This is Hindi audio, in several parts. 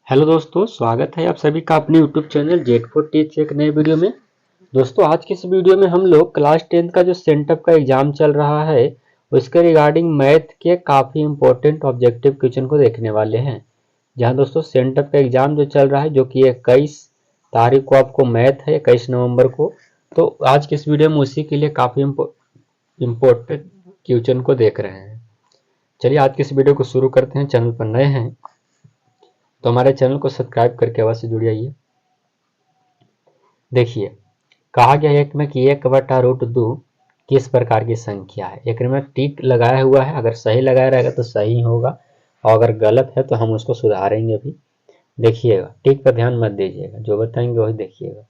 हेलो दोस्तों, स्वागत है आप सभी का अपने यूट्यूब चैनल जेड4 टीच एक नए वीडियो में। दोस्तों, आज के इस वीडियो में हम लोग क्लास 10 का जो सेंटअप का एग्जाम चल रहा है उसके रिगार्डिंग मैथ के काफ़ी इंपॉर्टेंट ऑब्जेक्टिव क्वेश्चन को देखने वाले हैं। जहां दोस्तों सेंटअप का एग्जाम जो चल रहा है जो कि 21 तारीख को आपको मैथ है, 21 नवंबर को। तो आज के इस वीडियो में उसी के लिए काफ़ी इम्पोर्टेंट क्वेश्चन को देख रहे हैं। चलिए आज के इस वीडियो को शुरू करते हैं। चैनल पर नए हैं तो हमारे चैनल को सब्सक्राइब करके अवश्य जुड़ जाइए। देखिए, कहा गया एक में कि 1/√2 किस प्रकार की संख्या है। एक में टिक लगाया हुआ है, अगर सही लगाया रहेगा तो सही होगा और अगर गलत है तो हम उसको सुधारेंगे भी। देखिएगा, टिक पर ध्यान मत दीजिएगा, जो बताएंगे वही देखिएगा।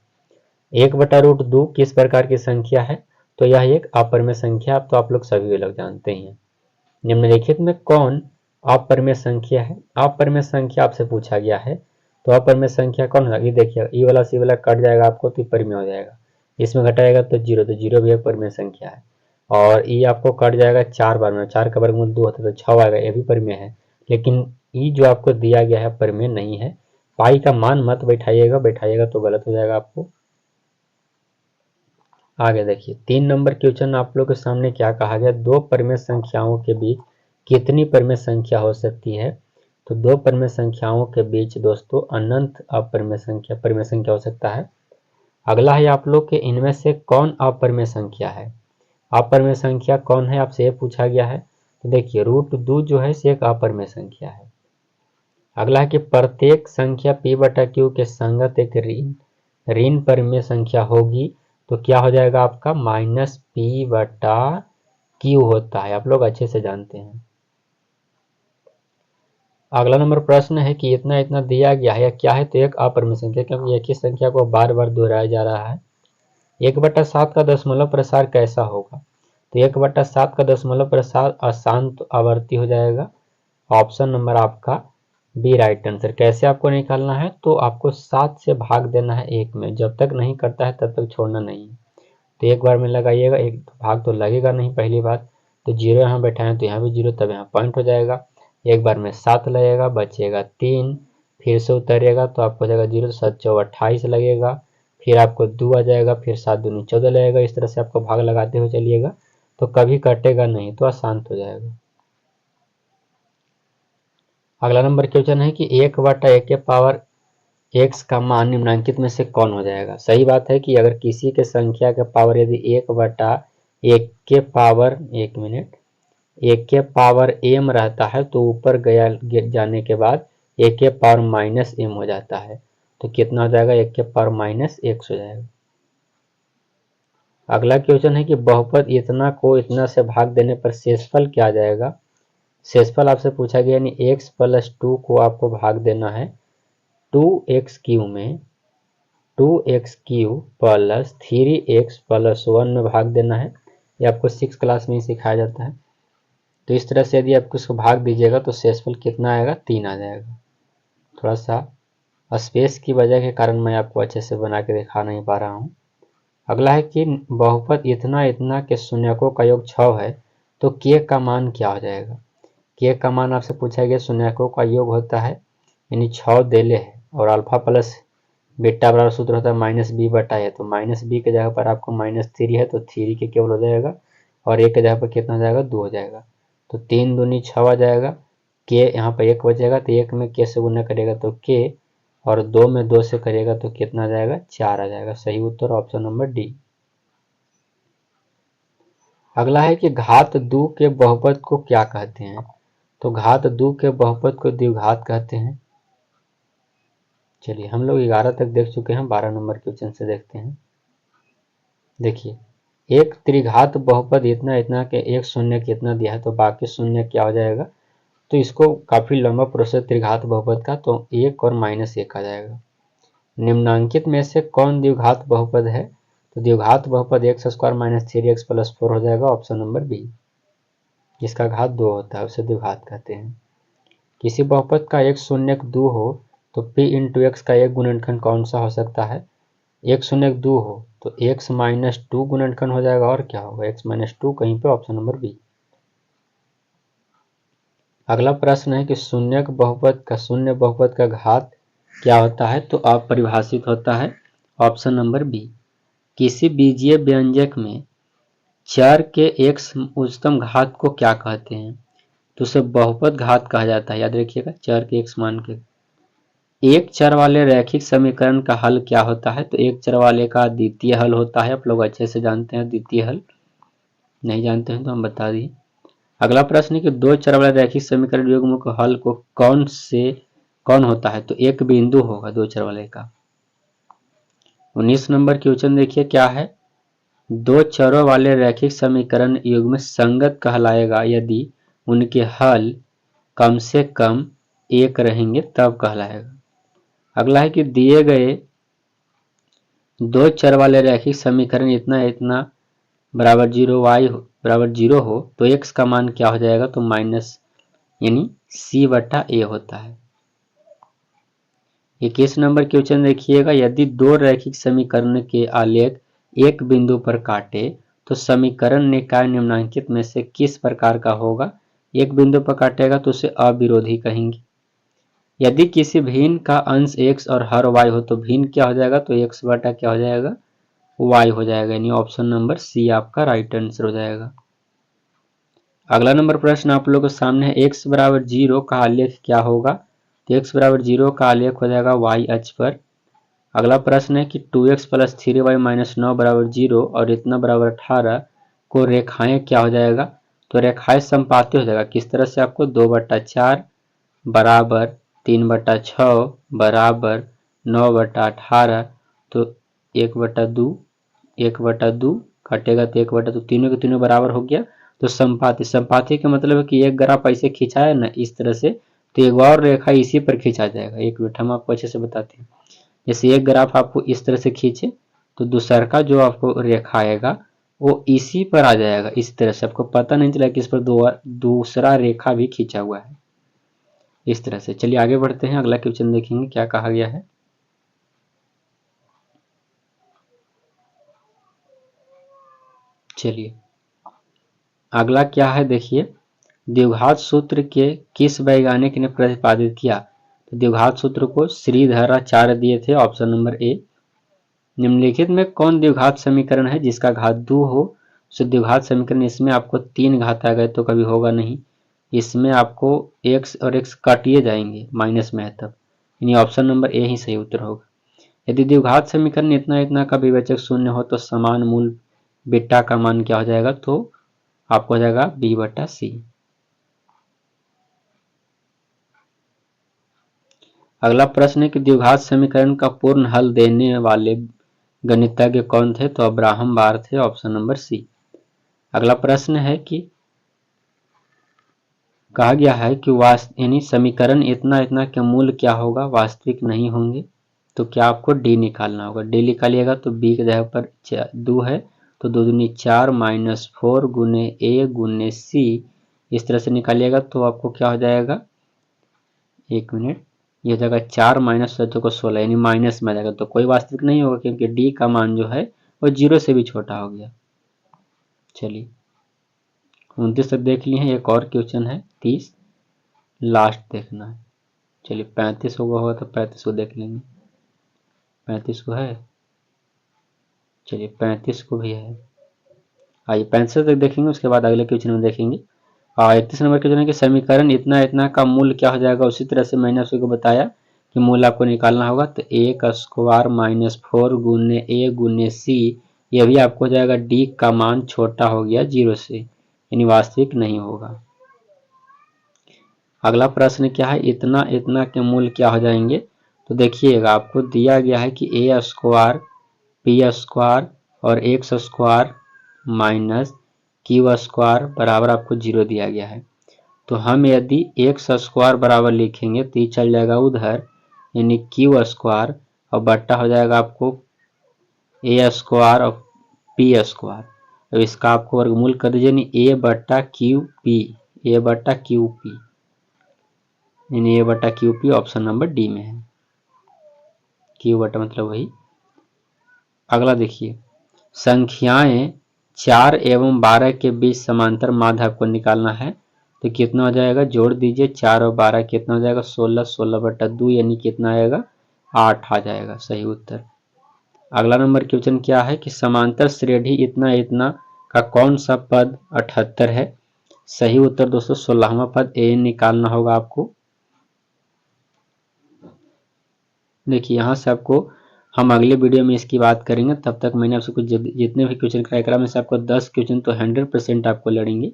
1/√2 किस प्रकार की संख्या है, तो यह एक अपरिमेय संख्या। अब तो आप लोग सभी लोग जानते ही हैं। निम्नलिखित में कौन अपरिमेय संख्या है। अपरिमेय संख्या आपसे पूछा गया है तो अपरिमेय संख्या कौन होगा। ये देखिए, ई वाला सी वाला कट जाएगा आपको तो परिमेय हो जाएगा। इसमें घटाएगा तो जीरो, तो जीरो भी एक परिमेय संख्या है। और ई आपको कट जाएगा 4 बार में, 4 का वर्गमूल 2 होता है तो 6 आएगा, ये भी परिमेय है। लेकिन ई जो आपको दिया गया है परिमेय नहीं है। पाई का मान मत बैठाइएगा तो गलत हो जाएगा आपको। आगे देखिए, 3 नंबर क्वेश्चन आप लोग के सामने क्या कहा गया। दो परिमेय संख्याओं के बीच कितनी परिमेय संख्या हो सकती है। तो दो परिमेय संख्याओं के बीच दोस्तों अनंत अपरिमेय संख्या हो सकता है। अगला है आप लोग के इनमें से कौन अपरिमेय संख्या है। अपरिमेय संख्या कौन है आपसे ये पूछा गया है। तो देखिए, √2 जो है एक अपरिमेय संख्या है। अगला है कि प्रत्येक संख्या p/q के संगत एक ऋण परिमेय संख्या होगी तो क्या हो जाएगा आपका -p/q होता है। आप लोग अच्छे से जानते हैं। अगला नंबर प्रश्न है कि इतना इतना दिया गया है या क्या है। तो एक अपरिमेय संख्या, क्योंकि एक ही संख्या को बार बार दोहराया जा रहा है। 1/7 का दशमलव प्रसार कैसा होगा। तो 1/7 का दशमलव प्रसार अशांत आवर्ती हो जाएगा। ऑप्शन नंबर आपका बी राइट आंसर। कैसे आपको निकालना है, तो आपको 7 से भाग देना है 1 में। जब तक नहीं करता है तब तक छोड़ना नहीं है। तो एक बार में लगाइएगा, एक भाग तो लगेगा नहीं पहली बात। तो जीरो यहाँ बैठाएं तो यहाँ भी जीरो, तब यहाँ पॉइंट हो जाएगा। एक बार में 7 लगेगा, बचेगा 3, फिर से उतरिएगा तो आपको हो जाएगा 0, 7 चौक 28 लगेगा। फिर आपको 2 आ जाएगा, फिर 7 दूनी 14 लगेगा। इस तरह से आपको भाग लगाते हुए चलिएगा तो कभी कटेगा नहीं, तो अशांत हो जाएगा। अगला नंबर क्वेश्चन है कि 1/1 के पावर x का मान निम्नलिखित में से कौन हो जाएगा। सही बात है कि अगर किसी के संख्या के पावर यदि 1/1 के पावर 1 के पावर m रहता है तो ऊपर गया जाने के बाद 1 के पावर -m हो जाता है। तो कितना हो जाएगा, 1 के पावर -x हो जाएगा। अगला क्वेश्चन है कि बहुपद इतना को इतना से भाग देने पर शेषफल क्या आ जाएगा। शेषफल आपसे पूछा गया, यानी x+2 को आपको भाग देना है 2x³ में, 2x³ प्लस 3x+1 में भाग देना है। ये आपको 6 क्लास में ही सिखाया जाता है। तो इस तरह से यदि आप इसको भाग दीजिएगा तो शेषफल कितना आएगा, 3 आ जाएगा। थोड़ा सा स्पेस की वजह के कारण मैं आपको अच्छे से बना के दिखा नहीं पा रहा हूँ। अगला है कि बहुपद इतना इतना के शून्यकों का योग 6 है तो k का मान क्या हो जाएगा। k का मान आपसे पूछा गया, शून्यकों का योग होता है यानी 6 देले है और अल्फा प्लस बीटा बराबर सूत्र होता है -b/a। तो -b के जगह पर आपको -3 है तो 3 के केवल हो जाएगा और 1 के जगह पर कितना हो जाएगा, 2 हो जाएगा। तो 3 दूनी 6 आ जाएगा। k यहाँ पर 1 बचेगा तो 1 में k से गुना करेगा तो k, और 2 में 2 से करेगा तो कितना आ जाएगा, 4 आ जाएगा। सही उत्तर ऑप्शन नंबर डी। अगला है कि घात 2 के बहुपद को क्या कहते हैं। तो घात 2 के बहुपद को द्विघात कहते हैं। चलिए, हम लोग 11 तक देख चुके हैं, 12 नंबर क्वेश्चन से देखते हैं। देखिए, एक त्रिघात बहुपद इतना इतना के एक शून्य कितना दिया है तो बाकी शून्य क्या हो जाएगा। तो इसको काफी लंबा प्रोसेस त्रिघात बहुपद का, तो 1 और -1 आ जाएगा। निम्नांकित में से कौन द्विघात बहुपद है। तो द्विघात बहुपद x² - 3x+4 हो जाएगा। ऑप्शन नंबर बी, जिसका घात 2 होता है उसे द्विघात कहते हैं। किसी बहुपद का एक शून्यक 2 हो तो p×x का एक गुणनखंड कौन सा हो सकता है। एक शून्यक 2 हो तो x-2 गुणनखंड हो जाएगा, और क्या होगा, x-2 कहीं पे। Option number B. अगला प्रश्न है कि शून्य बहुपद का घात क्या होता है, तो अपरिभाषित होता है ऑप्शन नंबर बी। किसी बीजीय व्यंजक में चर के एक उच्चतम घात को क्या कहते हैं, तो उसे बहुपद घात कहा जाता है। याद रखिएगा, चर के एक मान के एक चर वाले रैखिक समीकरण का हल क्या होता है, तो एक चर वाले का द्वितीय हल होता है। आप लोग अच्छे से जानते हैं द्वितीय हल, नहीं जानते हैं तो हम बता दिए। अगला प्रश्न है कि दो चर वाले रैखिक समीकरण युग्म को हल को कौन होता है, तो एक बिंदु होगा दो चर वाले का। 19 नंबर क्वेश्चन देखिए क्या है, दो चरों वाले रैखिक समीकरण युग्म संगत कहलाएगा यदि उनके हल कम से कम एक रहेंगे तब कहलाएगा। अगला है कि दिए गए दो चर वाले रैखिक समीकरण इतना इतना बराबर 0 y बराबर 0 हो तो x का मान क्या हो जाएगा, तो माइनस यानी c बटा a होता है। 21 नंबर क्वेश्चन देखिएगा, यदि दो रैखिक समीकरण के आलेख एक बिंदु पर काटे तो समीकरण निकाय निम्नांकित में से किस प्रकार का होगा। एक बिंदु पर काटेगा तो उसे अविरोधी कहेंगे। यदि किसी भिन्न का अंश x और हर y हो तो भिन्न क्या हो जाएगा, तो x बटा क्या हो जाएगा, y हो जाएगा। यानी ऑप्शन नंबर सी आपका राइट आंसर हो जाएगा। अगला नंबर प्रश्न आप लोगों के सामने है, x बराबर 0 का आलेख क्या होगा, तो x बराबर 0 का आलेख हो जाएगा y अक्ष पर। अगला प्रश्न है कि 2x प्लस 3y माइनस 9 बराबर 0 और इतना बराबर 18 को रेखाएं क्या हो जाएगा, तो रेखाएं संपाती हो जाएगा। किस तरह से, आपको 2/4 बराबर 3/6 बराबर 9/18, तो 1/2 कटेगा तो 1/2, तीनों के तीनों बराबर हो गया। तो संपाती का मतलब है कि एक ग्राफ ऐसे खिंचा है ना इस तरह से, तो एक और रेखा इसी पर खींचा जाएगा। एक मिनट हम आपको अच्छे से बताते हैं। जैसे एक ग्राफ आपको इस तरह से खींचे तो दूसरा का जो आपको रेखा आएगा वो इसी पर आ जाएगा। इस तरह से आपको पता नहीं चला कि इस पर दूसरा रेखा भी खींचा हुआ है इस तरह से। चलिए आगे बढ़ते हैं, अगला क्वेश्चन देखेंगे क्या कहा गया है। चलिए अगला क्या है, देखिए द्विघात सूत्र के किस वैज्ञानिक ने प्रतिपादित किया, तो द्विघात सूत्र को श्रीधराचार्य दिए थे, ऑप्शन नंबर ए। निम्नलिखित में कौन द्विघात समीकरण है जिसका घात 2 हो, तो द्विघात समीकरण इसमें आपको 3 घात आ गए तो कभी होगा नहीं, इसमें आपको x और x काटिए जाएंगे माइनस में है तब, यानी ऑप्शन नंबर ए ही सही उत्तर होगा। यदि द्विघात समीकरण इतना इतना का विभाजक शून्य हो तो समान मूल बीटा का मान क्या हो जाएगा, तो आपको हो जाएगा b/c। अगला प्रश्न है कि द्विघात समीकरण का पूर्ण हल देने वाले गणितज्ञ कौन थे, तो अब्राहम बार थे, ऑप्शन नंबर सी। अगला प्रश्न है कि कहा गया है कि यानी समीकरण इतना इतना के मूल क्या होगा, वास्तविक नहीं होंगे, तो क्या आपको डी निकालना होगा। डी निकालिएगा तो बी के जगह पर 2 है तो 2 दूनी 4 माइनस 4 गुने ए गुने सी, इस तरह से निकालिएगा तो आपको क्या हो जाएगा, एक मिनट, यह जगह 4 माइनस 16 यानी माइनस में आ जाएगा, तो कोई वास्तविक नहीं होगा क्योंकि डी का मान जो है वो 0 से भी छोटा हो गया। चलिए 29 तक देख लिए हैं, एक और क्वेश्चन है 30 लास्ट देखना है। चलिए 35 होगा तो 35 को देख लेंगे, 35 को है, चलिए 35 को भी है, आइए 35 तक देखेंगे उसके बाद अगले क्वेश्चन में देखेंगे। 31 नंबर क्वेश्चन है कि समीकरण इतना इतना का मूल क्या हो जाएगा, उसी तरह से मैंने उसको बताया कि मूल आपको निकालना होगा, तो ए का स्क्वायर माइनस 4 गुने ए गुने सी, यह भी आपको हो जाएगा डी का मान छोटा हो गया 0 से, यानी वास्तविक नहीं होगा। अगला प्रश्न क्या है, इतना इतना के मूल क्या हो जाएंगे, तो देखिएगा आपको दिया गया है कि ए स्क्वायर पी स्क्वायर और x square minus Q square बराबर आपको 0 दिया गया है। तो हम यदि एक्स स्क्वायर बराबर लिखेंगे तो ये चल जाएगा उधर, यानी क्यू स्क्वायर और बट्टा हो जाएगा आपको ए स्क्वायर और पी स्क्वायर। तो इसका आपको वर्गमूल कर दीजिए, यानी ए बट्टा क्यू पी, ए बट्टा क्यू पी, यानी ए बटा Q P option number D में है, क्यू बटा मतलब वही। अगला देखिए, संख्याएं 4 एवं 12 के बीच समांतर माध्य आपको निकालना है, तो कितना हो जाएगा, जोड़ दीजिए 4 और 12 कितना हो जाएगा 16, 16/2 यानी कितना आएगा 8 आ जाएगा सही उत्तर। अगला नंबर क्वेश्चन क्या है कि समांतर श्रेणी इतना इतना का कौन सा पद 78 है। सही उत्तर दोस्तों 16वां पद ए निकालना होगा आपको। देखिए यहाँ से आपको हम अगले वीडियो में इसकी बात करेंगे, तब तक मैंने आपसे कुछ जितने भी क्वेश्चन कराया करा में से आपको 10 क्वेश्चन तो 100% आपको लड़ेंगे।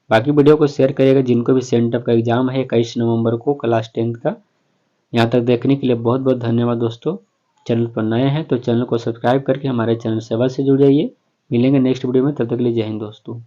बाकी वीडियो को शेयर करिएगा जिनको भी सेंटअप का एग्जाम है 21 नवंबर को क्लास 10th का। यहाँ तक देखने के लिए बहुत बहुत धन्यवाद दोस्तों। चैनल पर नए हैं तो चैनल को सब्सक्राइब करके हमारे चैनल सेवा से जुड़ जाइए। मिलेंगे नेक्स्ट वीडियो में, तब तक के लिए जय हिंद दोस्तों।